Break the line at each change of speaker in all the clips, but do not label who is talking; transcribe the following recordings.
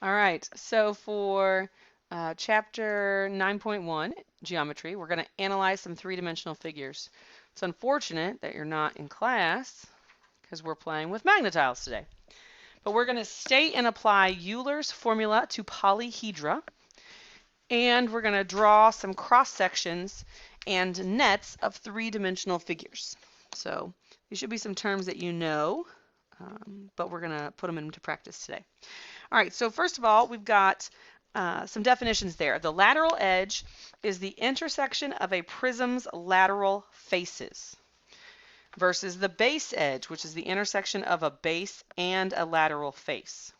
All right, so for chapter 9.1, geometry, we're going to analyze some three-dimensional figures. It's unfortunate that you're not in class because we're playing with Magna-Tiles today. But we're going to state and apply Euler's formula to polyhedra, and we're going to draw some cross sections and nets of three-dimensional figures. So these should be some terms that you know, but we're going to put them into practice today. All right, so first of all, we've got some definitions there. The lateral edge is the intersection of a prism's lateral faces versus the base edge, which is the intersection of a base and a lateral face.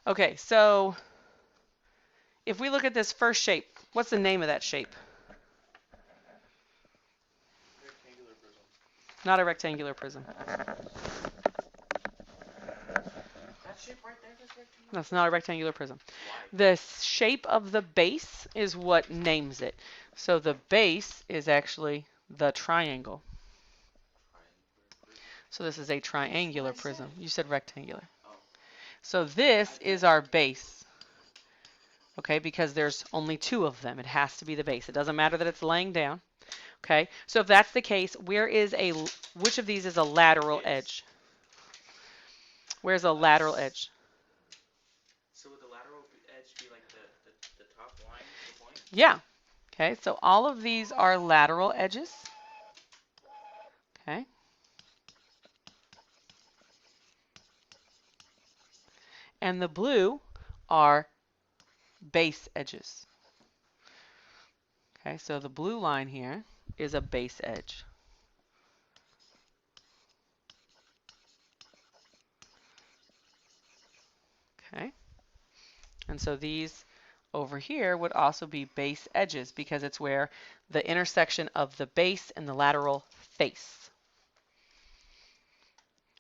Okay, so if we look at this first shape, what's the name of that shape?
Rectangular prism.
Not a rectangular prism.
That shape right there is rectangular?
That's not a rectangular prism.
Why?
The shape of the base is what names it. So the base is actually the triangle. So this is a triangular prism. You said rectangular.
Oh.
So this is our base. Okay, because there's only two of them. It has to be the base. It doesn't matter that it's laying down. Okay, so if that's the case, which of these is a lateral edge? Where's a lateral edge?
So would the lateral edge be like the top line, the point?
Yeah. Okay, so all of these are lateral edges. Okay. And the blue are base edges. Okay, so the blue line here is a base edge. Okay, and so these over here would also be base edges because it's where the intersection of the base and the lateral face.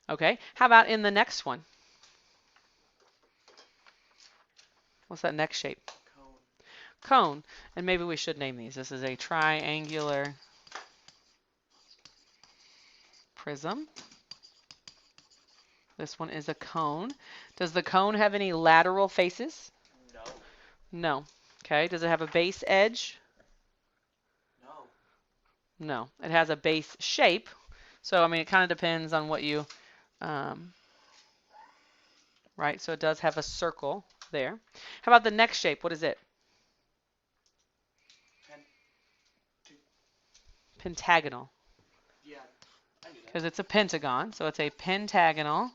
Okay, how about in the next one? What's that next shape?
Cone.
Cone. And maybe we should name these. This is a triangular prism. This one is a cone. Does the cone have any lateral faces?
No.
No. Okay, does it have a base edge?
No.
No. It has a base shape. So, I mean, it kind of depends on what you, right? So it does have a circle there. How about the next shape? What is it? Pentagonal.
Yeah, I knew that.
Because it's a pentagon. So it's a pentagonal.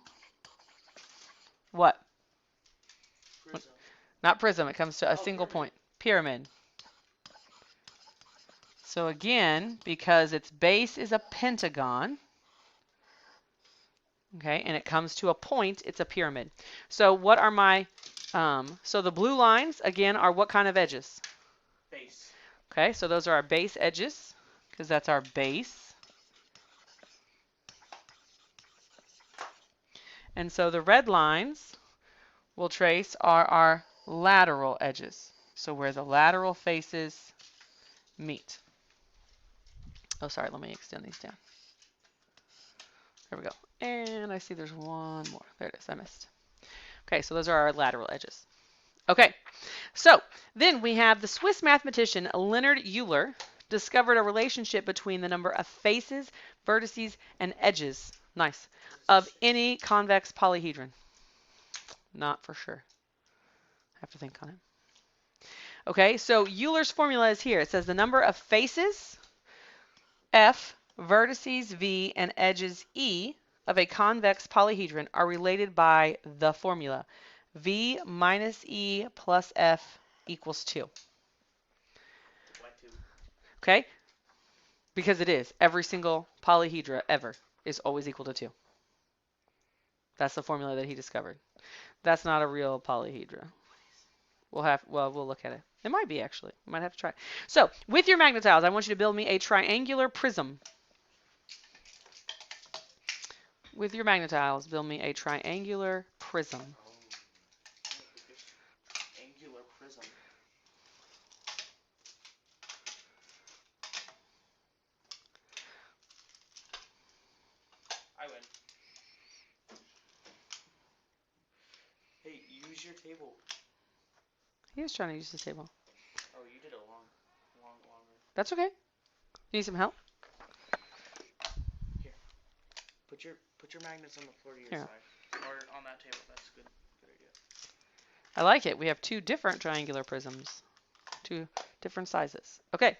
What?
Prism.
Not prism. It comes to a single point. Pyramid. So again, because its base is a pentagon, okay, and it comes to a point, it's a pyramid. So what are my, so the blue lines, again, are what kind of edges?
Base.
Okay, so those are our base edges, because that's our base. And so the red lines we'll trace are our lateral edges. So where the lateral faces meet. Oh, sorry, let me extend these down. There we go. And I see there's one more. There it is, I missed. Okay, so those are our lateral edges. Okay, so then we have the Swiss mathematician Leonhard Euler discovered a relationship between the number of faces, vertices, and edges, nice, of any convex polyhedron. Not for sure. I have to think on it. Okay, so Euler's formula is here. It says the number of faces, F, vertices, V, and edges, E, of a convex polyhedron are related by the formula. V minus E plus F equals 2.
Why 2?
Okay? Because it is. Every single polyhedra ever is always equal to 2. That's the formula that he discovered. That's not a real polyhedra. We'll look at it. It might be, actually. We might have to try it. So, with your Magna-Tiles, I want you to build me a triangular prism. With your Magna-Tiles, build me a triangular prism.
Angular prism. I win. Hey, use Use your table.
He was trying to use the table.
Oh, you did a longer.
That's okay. Need some help?
Put your magnets on the floor to your
Here.
side. Or on that table. That's good. Good idea.
I like it. We have two different triangular prisms. Two different sizes. Okay.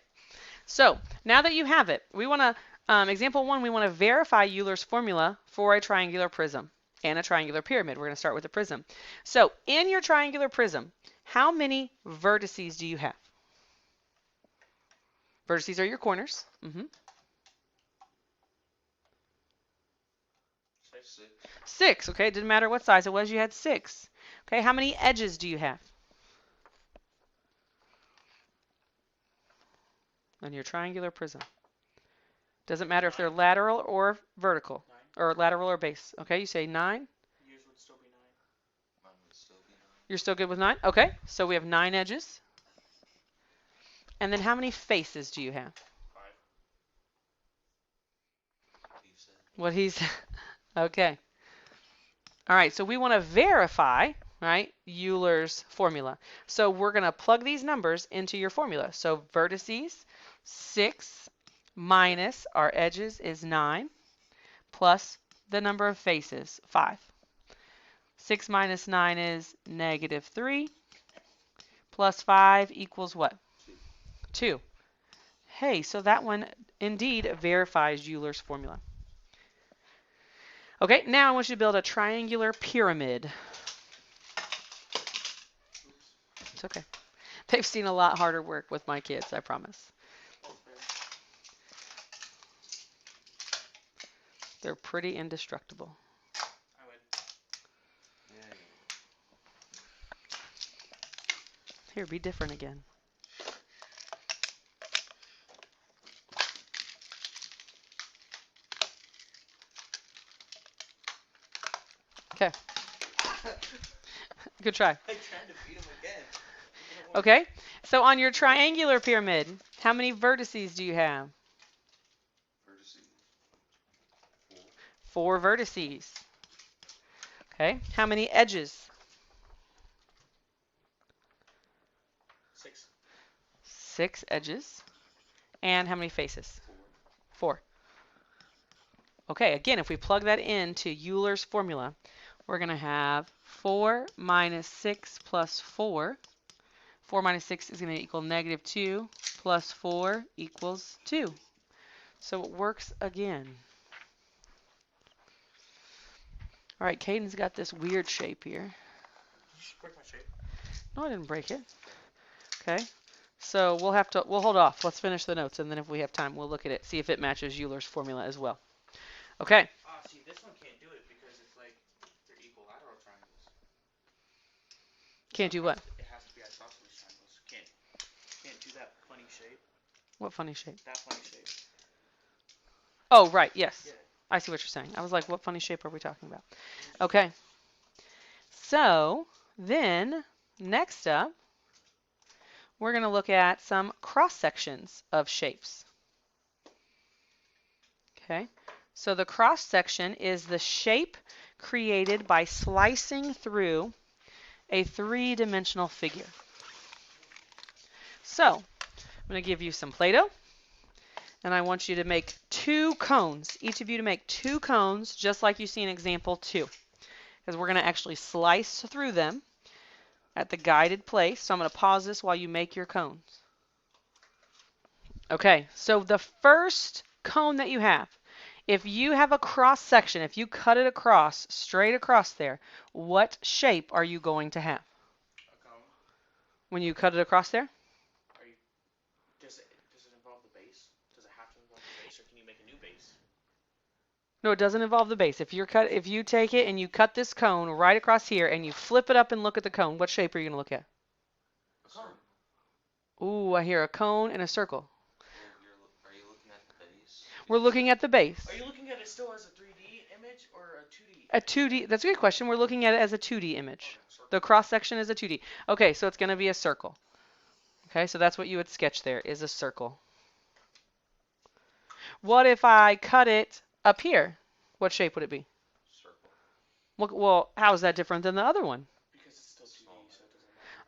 So now that you have it, we want to, example 1, we want to verify Euler's formula for a triangular prism and a triangular pyramid. We're going to start with the prism. So in your triangular prism, how many vertices do you have? Vertices are your corners. 6. Okay, it didn't matter what size it was, you had 6. Okay, how many edges do you have? On your triangular prism. Doesn't matter if they're lateral or vertical.
9.
Or lateral or base. Okay, you say 9.
Yours would still be 9.
Mine would still be 9.
You're still good with 9? Okay, so we have 9 edges. And then how many faces do you have?
5.
You said.
What he's okay. All right, so we want to verify, right, Euler's formula. So we're going to plug these numbers into your formula. So vertices, 6 minus our edges is 9 plus the number of faces, 5. 6 minus 9 is -3 plus 5 equals what? 2. Hey, so that one indeed verifies Euler's formula. Okay, now I want you to build a triangular pyramid. It's okay. They've seen a lot harder work with my kids, I promise. They're pretty indestructible.
I would.
Yeah.
Here, be different again. Okay. Good try.
I tried to beat him again.
Okay, so on your triangular pyramid, how many vertices do you have?
Vertices.
4 vertices. Okay, how many edges?
6.
6 edges. And how many faces? 4. Okay, again, if we plug that into Euler's formula, we're going to have 4 minus 6 plus 4. 4 minus 6 is going to equal -2 plus 4 equals 2. So it works again. All right, Caden's got this weird shape here.
You should break my shape.
No, I didn't break it. Okay, so we'll hold off. Let's finish the notes, and then if we have time, we'll look at it, see if it matches Euler's formula as well. Okay.
See, this one can't do it because it's like they're equilateral triangles.
Can't do what?
It has to be isosceles triangles. Can't do that funny shape.
What funny shape?
That funny shape.
Oh, right, yes.
Yeah.
I see what you're saying. I was like, what funny shape are we talking about? Okay. So then next up, we're going to look at some cross sections of shapes. Okay. So the cross section is the shape created by slicing through a 3-dimensional figure. So I'm going to give you some Play-Doh. And I want you to make 2 cones. Each of you to make 2 cones, just like you see in example 2. Because we're going to actually slice through them at the guided place. So I'm going to pause this while you make your cones. Okay, so the first cone that you have, if you have a cross section, if you cut it across, straight across there, what shape are you going to have?
A cone.
When you cut it across there?
Does it involve the base? Does it have to involve the base, or can you make a new base?
No, it doesn't involve the base. If you take it and you cut this cone right across here and you flip it up and look at the cone, what shape are you going to look at?
A cone.
Ooh, I hear a cone and a circle.
Are you looking at the base?
We're looking at the base.
Are you looking at it still as a 3D image or a 2D?
A 2D, that's a good question. We're looking at it as a 2D image.
Okay,
The cross section is a 2D. Okay, so it's going to be a circle. Okay, so that's what you would sketch there, is a circle. What if I cut it up here? What shape would it be?
Circle.
Well, how is that different than the other one?
Because it's still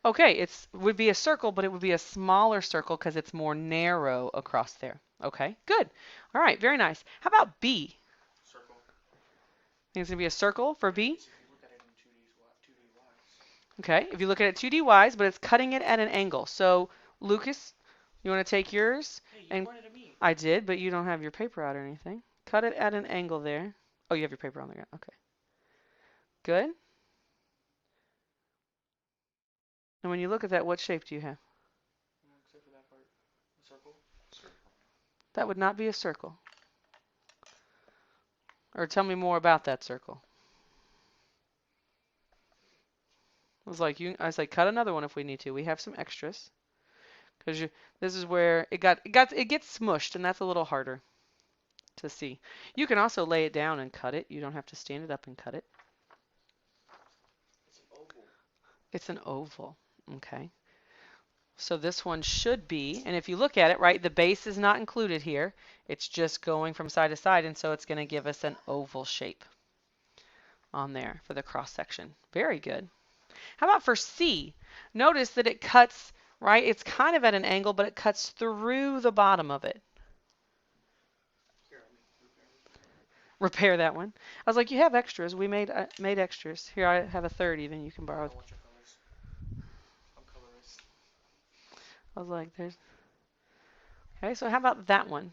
Okay, it would be a circle, but it would be a smaller circle because it's more narrow across there. Okay, good. All right, very nice. How about B?
Circle.
Think it's going to be a circle for B?
If you look at it in 2D wise.
Okay, if you look at it 2D wise, but it's cutting it at an angle. So, Lucas, you want to take yours?
Hey, you
And
pointed at me.
I did, but you don't have your paper out or anything. Cut it at an angle there. Oh, you have your paper on the ground. Okay. Good. And when you look at that, what shape do you have?
Except for that part. A circle.
Circle.
That would not be a circle. Or tell me more about that circle. I was like, cut another one if we need to. We have some extras. Because this is where it gets smushed, and that's a little harder to see. You can also lay it down and cut it. You don't have to stand it up and cut it.
It's an oval.
It's an oval. Okay. So this one should be, and if you look at it, right, the base is not included here. It's just going from side to side, and so it's going to give us an oval shape on there for the cross section. Very good. How about for C? Notice that it cuts, right? It's kind of at an angle, but it cuts through the bottom of it.
Here, let me
Repair that one. I was like, you have extras. We made extras. Here, I have a third even. You can
I
borrow.
don't want your colors. I'm colorist.
I was like, there's. Okay, so how about that one?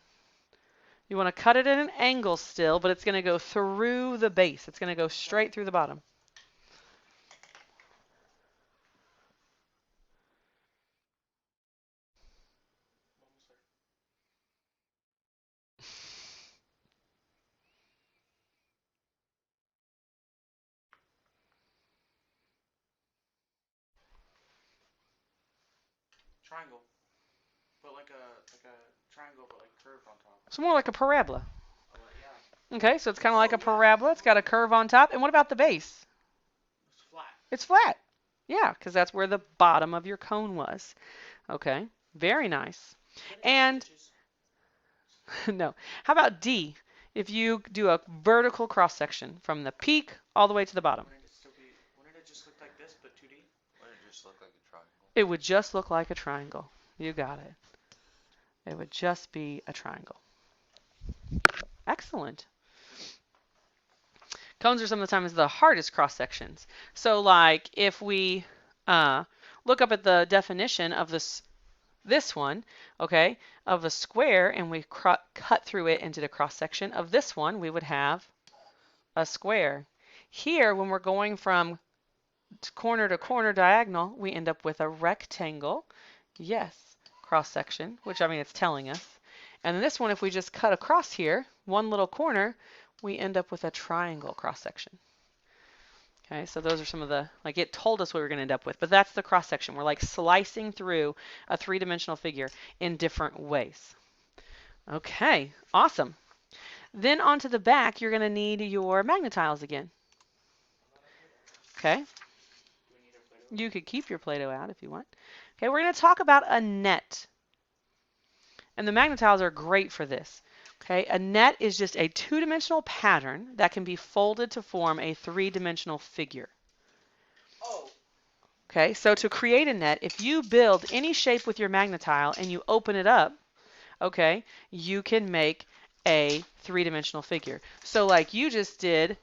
You want to cut it at an angle still, but it's going to go through the base. It's going to go straight through the bottom.
Almost there. Triangle. But like a triangle, but like curved on top.
It's more like a parabola.
Yeah.
Okay, so it's kind of like a parabola. It's got a curve on top. And what about the base?
It's flat.
It's flat. Yeah, because that's where the bottom of your cone was. Okay, very nice. And no, how about D? If you do a vertical cross section from the peak all the way to the bottom.
Wouldn't it just look like this, but 2D?
Wouldn't it just look like a triangle?
It would just look like a triangle. You got it. It would just be a triangle. Excellent. Cones are sometimes the hardest cross sections. So like if we look up at the definition of this one, okay, of a square, and we cut through it into the cross section of this one, we would have a square. Here, when we're going from corner to corner diagonal, we end up with a rectangle. Yes, cross section, which I mean it's telling us. And then this one, if we just cut across here, one little corner, we end up with a triangle cross section. Okay, so those are some of the, like it told us what we were going to end up with, but that's the cross section. We're like slicing through a three-dimensional figure in different ways. Okay, awesome. Then onto the back, you're going to need your magnetiles again. Okay. You could keep your Play-Doh out if you want. Okay, we're going to talk about a net. And the magnetiles are great for this. Okay, a net is just a two-dimensional pattern that can be folded to form a three-dimensional figure.
Oh.
Okay, so to create a net, if you build any shape with your magnetile and you open it up, okay, you can make a three-dimensional figure. So like you just did.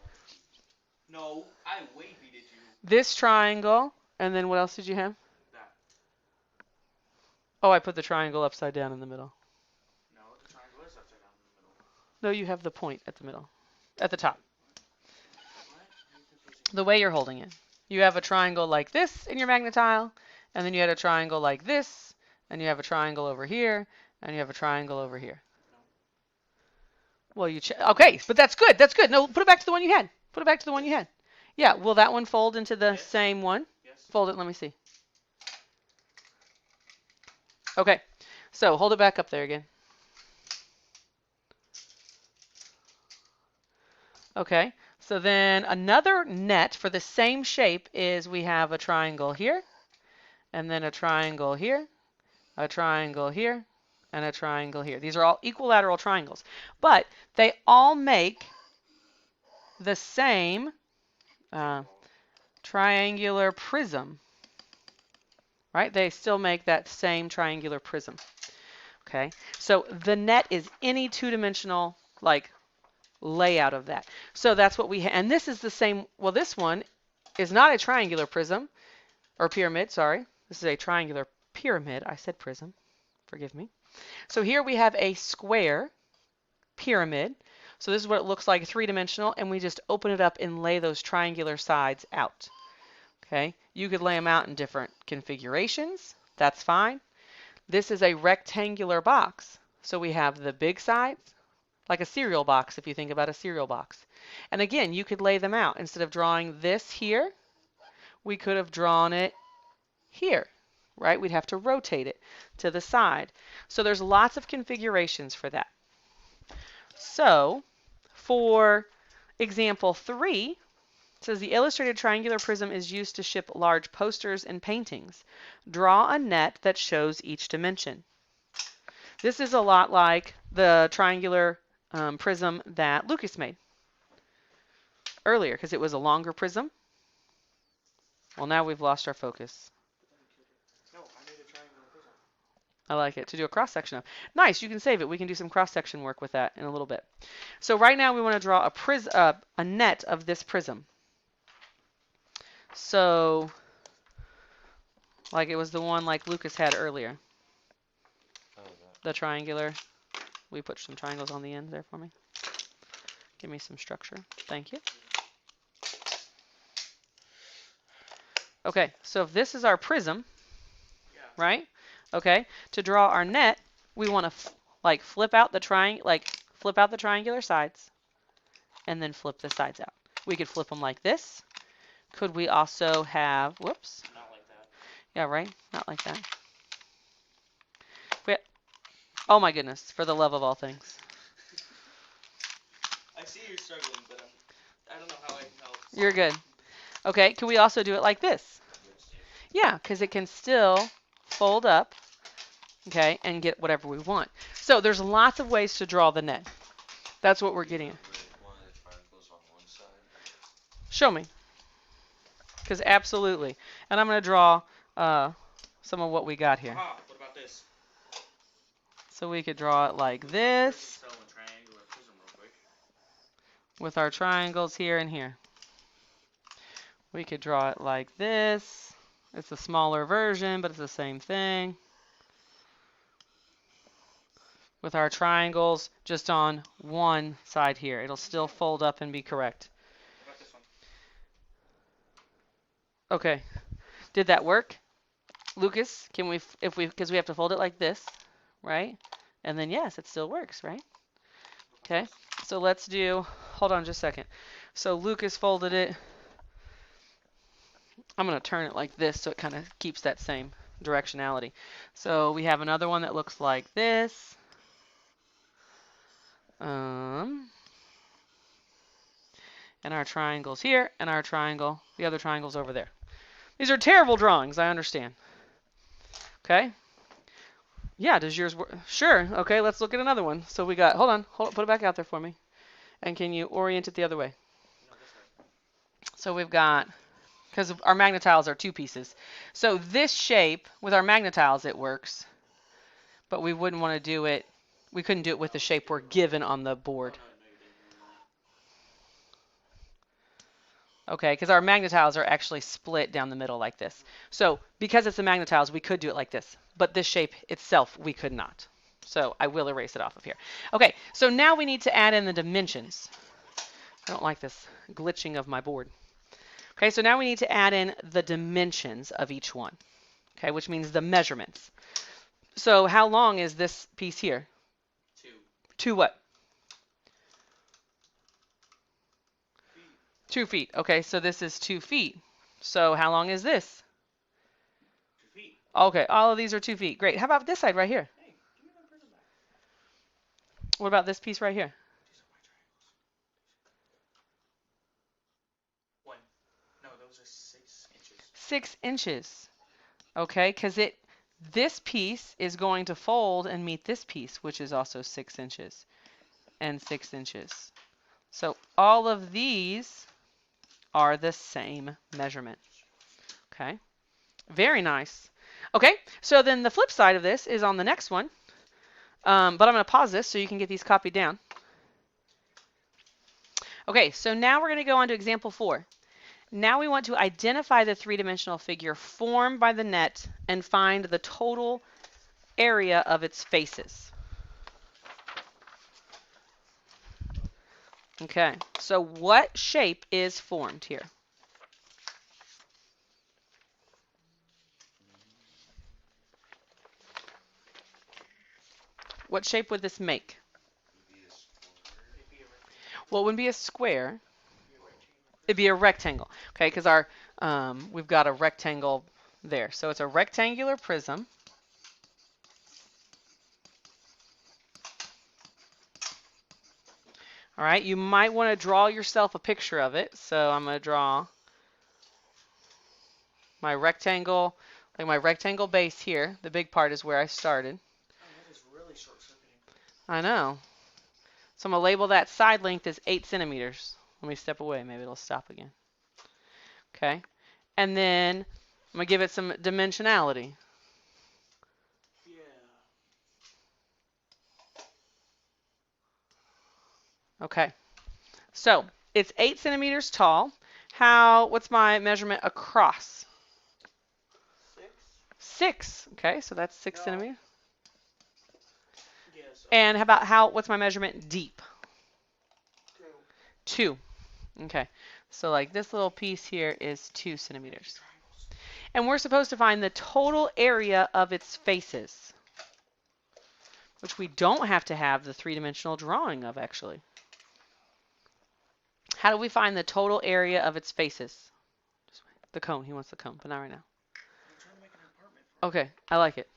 No, I way beated you.
This triangle, and then what else did you have?
That.
Oh, I put the triangle upside down in the middle.
No, the triangle is upside down in the middle.
No, you have the point at the middle, at the top.
What?
The way you're holding it. You have a triangle like this in your magnetile, and then you had a triangle like this, and you have a triangle over here, and you have a triangle over here.
No.
Well, okay, but that's good. That's good. No, put it back to the one you had. Put it back to the one you had. Yeah, will that one fold into the same one?
Yes.
Fold it, let me see. Okay, so hold it back up there again. Okay, so then another net for the same shape is we have a triangle here, and then a triangle here, a triangle here, and a triangle here. These are all equilateral triangles, but they all make the same triangular prism. right? They still make that same triangular prism. Okay, so the net is any two-dimensional like layout of that. So that's what we have. And this is the same. Well, this one is not a triangular prism or pyramid. Sorry, this is a triangular pyramid. I said prism. Forgive me. So here we have a square pyramid. So this is what it looks like, three-dimensional, and we just open it up and lay those triangular sides out. Okay, you could lay them out in different configurations. That's fine. This is a rectangular box. So we have the big sides, like a cereal box if you think about a cereal box. And again, you could lay them out. Instead of drawing this here, we could have drawn it here, right? We'd have to rotate it to the side. So there's lots of configurations for that. So for example 3, it says the illustrated triangular prism is used to ship large posters and paintings. Draw a net that shows each dimension. This is a lot like the triangular prism that Lucas made earlier because it was a longer prism. Well, now we've lost our focus.
No, I made a triangular prism.
I like it. To do a cross section of. Nice, you can save it. We can do some cross section work with that in a little bit. So right now we want to draw a net of this prism. So like it was the one like Lucas had earlier.
Oh, that.
The triangular. We put some triangles on the end there for me. Give me some structure. Thank you. Okay, so if this is our prism,
Yeah.
right? Okay, to draw our net, we want to like flip out the triangular sides and then flip the sides out. We could flip them like this. Could we also have, whoops.
Not like that.
Yeah, right? Not like that. Oh my goodness, for the love of all things.
I see you're struggling, but I don't know how I can help.
You're good. Okay, can we also do it like this? Yeah, because it can still fold up, okay, and get whatever we want. So there's lots of ways to draw the net. That's what we're getting at.
One of the triangles on one side.
Show me. Because absolutely. And I'm going to draw some of what we got here.
Aha, what about this?
So we could draw it like this
Sell a triangular prism real quick.
with our triangles here and here. We could draw it like this. It's a smaller version, but it's the same thing. With our triangles just on one side here. It'll still fold up and be correct.
What about this one?
Okay. Did that work? Lucas, can we, because we have to fold it like this, right? And then yes, it still works, right? Okay. So let's do, hold on just a second. So Lucas folded it. I'm going to turn it like this so it kind of keeps that same directionality. So we have another one that looks like this. And our triangle's here, and our triangle, the other triangle's over there. These are terrible drawings, I understand. Okay. Yeah, does yours work? Sure. Okay, let's look at another one. So we got, hold on, put it back out there for me. And can you orient it the other way?
No, this way.
So we've got, because our magnetiles are two pieces. So this shape, with our magnetiles, it works. But we wouldn't want to do it, we couldn't do it with the shape we're given on the board.
Oh, no, you didn't.
Okay, because our magnetiles are actually split down the middle like this. So because it's the magnetiles, we could do it like this. But this shape itself, we could not. So I will erase it off of here. Okay, so now we need to add in the dimensions. I don't like this glitching of my board. Okay, so now we need to add in the dimensions of each one. Okay, which means the measurements. So how long is this piece here?
2
2 what?
feet.
2 feet. Okay, so this is 2 feet. So how long is this?
2 feet.
Okay, all of these are 2 feet. Great. How about this side right here?
Hey, give me my prism back.
What about this piece right here?
These are my triangles. One. No, those are 6 inches.
6 inches. Okay, because this piece is going to fold and meet this piece, which is also 6 inches and 6 inches. So all of these are the same measurement. Okay, very nice. Okay, so then the flip side of this is on the next one. But I'm going to pause this so you can get these copied down. Okay, so now we're going to go on to example 4. Now we want to identify the three-dimensional figure formed by the net and find the total area of its faces. Okay, so what shape is formed here? What shape would this make?
Would be a square.
It'd be a rectangle.
Well, it wouldn't be a square.
It'd be a rectangle.
It'd be a rectangle. Okay, because our we've got a rectangle there. So it's a rectangular prism. All right, you might want to draw yourself a picture of it. So I'm going to draw my rectangle, like my rectangle base here. The big part is where I started.
Oh, that is really short-circuiting.
I know. So I'm going to label that side length as 8 centimeters. Let me step away. Maybe it'll stop again. Okay. And then I'm going to give it some dimensionality.
Yeah.
Okay. So it's 8 centimeters tall. What's my measurement across?
6?
6. Okay, so that's 6
No.
centimeters.
Yes.
And how about what's my measurement deep?
2.
2. Okay. So like this little piece here is 2 centimeters.
Triangles.
And we're supposed to find the total area of its faces, which we don't have to have the three-dimensional drawing of, actually. How do we find the total area of its faces? The cone. He wants the cone, but not right now.
I'm trying to make an apartment for
Okay, I like it.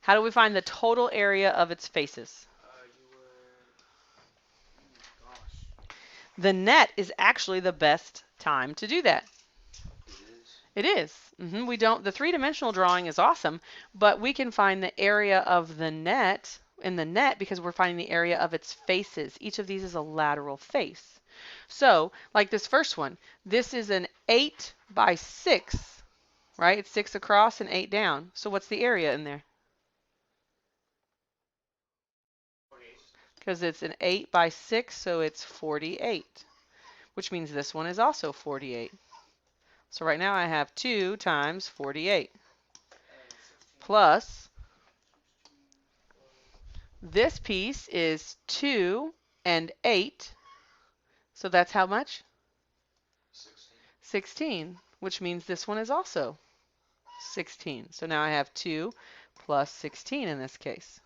How do we find the total area of its faces?
you would... Oh, gosh.
The net is actually the best time to do that.
It is.
It is. We don't. The three-dimensional drawing is awesome, but we can find the area of the net in the net because we're finding the area of its faces. Each of these is a lateral face. So, like this first one, this is an 8 by 6, right? It's 6 across and 8 down. So what's the area in there?
48.
Because it's an 8 by 6, so it's 48, which means this one is also 48. So right now I have 2 times 48 plus this piece is 2 and 8. So that's how much?
16.
16, which means this one is also 16. So now I have 2 plus 16 in this case.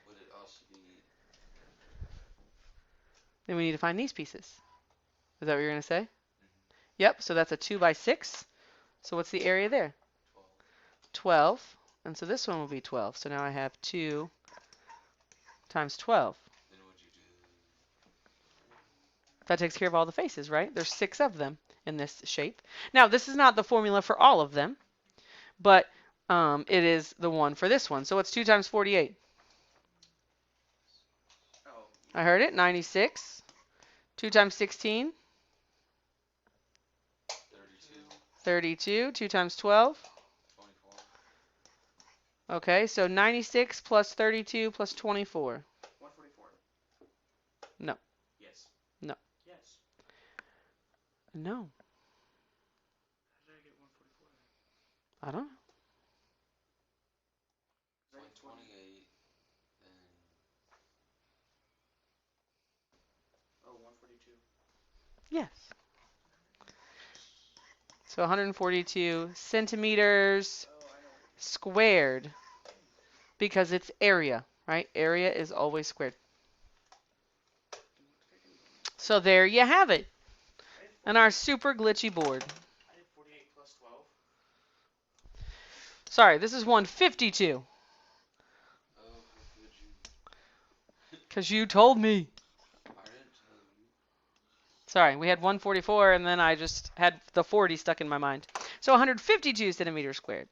Would it also be?
Then we need to find these pieces. Is that what you're going to say? Yep, so that's a 2 by 6. So what's the area there?
12.
12. And so this one will be 12. So now I have 2 times 12.
Then would you do?
That takes care of all the faces, right? There's 6 of them in this shape. Now, this is not the formula for all of them, but it is the one for this one. So what's 2 times 48?
Oh.
I heard it, 96. 2 times 16?
32.
32. 2 times 12?
24.
Okay, so 96 plus 32 plus 24.
144.
No.
Yes.
No.
Yes.
No,
How did I get 144 then?
I don't know.
128. Then
Oh, 142.
Yes. So 142 centimeters
Oh, I know.
squared because it's area, right? Area is always squared. So there you have it. And our super glitchy board.
I did 48 plus 12.
Sorry, this is 152
oh, how could you?
because you told me.
I didn't tell you.
Sorry, we had 144 and then I just had the 40 stuck in my mind. So 152 centimeters squared.